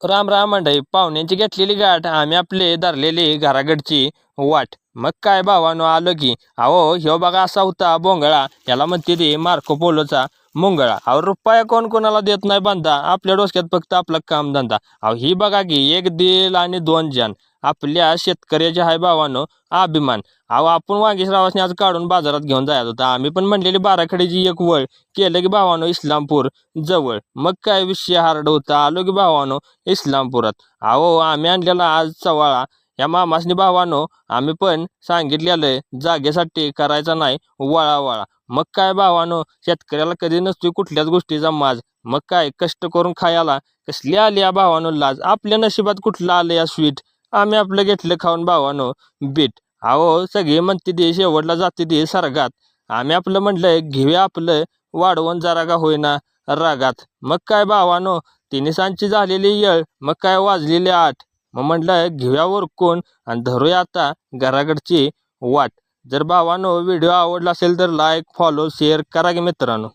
राम राम मंडळी, पाहुण्यांची घेतलेली गाठ, आम्ही आपले धरलेली घराकडची वाट. मग काय भावानो, आलो की. अहो ह्यो बघा असा होता बोंगळा, याला म्हणते ते मार्को पोलोचा मुंगळा. अहो रुपया कोण कोणाला देत नाही बांधा, आपल्या डोसक्यात फक्त आपला काम धंदा. अहो ही बघा की, एक दिल आणि दोन जान, आपल्या शेतकऱ्याचे हाय भावानो अभिमान. अहो आपण वागीसरावासनी आज काढून बाजारात घेऊन जायचं होतं, आम्ही पण म्हणलेली बाराखडीची एक वळ केलं की भावानो इस्लामपूर जवळ. मग काय विषय हार्ड होता, आलो की भावानो इस्लामपुरात. अहो आम्ही आणलेला आज चवाळा, या मामासनी भावानो आम्ही पण सांगितलेलं जागेसाठी करायचा नाही वळावळा. मग काय भावानो, शेतकऱ्याला कधी नसतो कुठल्याच गोष्टीचा माज. मग काय कष्ट करून खायला कसली आली या भावानो लाज, आपल्या नशिबात कुठलं आलं या स्वीट, आम्ही आपलं घेतलं खाऊन भावानो बीट. अहो सगळे म्हणते ते शेवटला जाते ते सरगात, आम्ही आपलं म्हटलं घेऊया आपलं वाढवून जरा का होईना रागात. मग काय भावानो, तिन्ही सांजची झालेली येळ, मग काय वाजलेले 8. मग म्हटलं घेऊया कोण आणि धरूया आता घराकडची वाट. जर भावानो व्हिडिओ आवडला असेल तर लाईक फॉलो शेअर करा की मित्रांनो.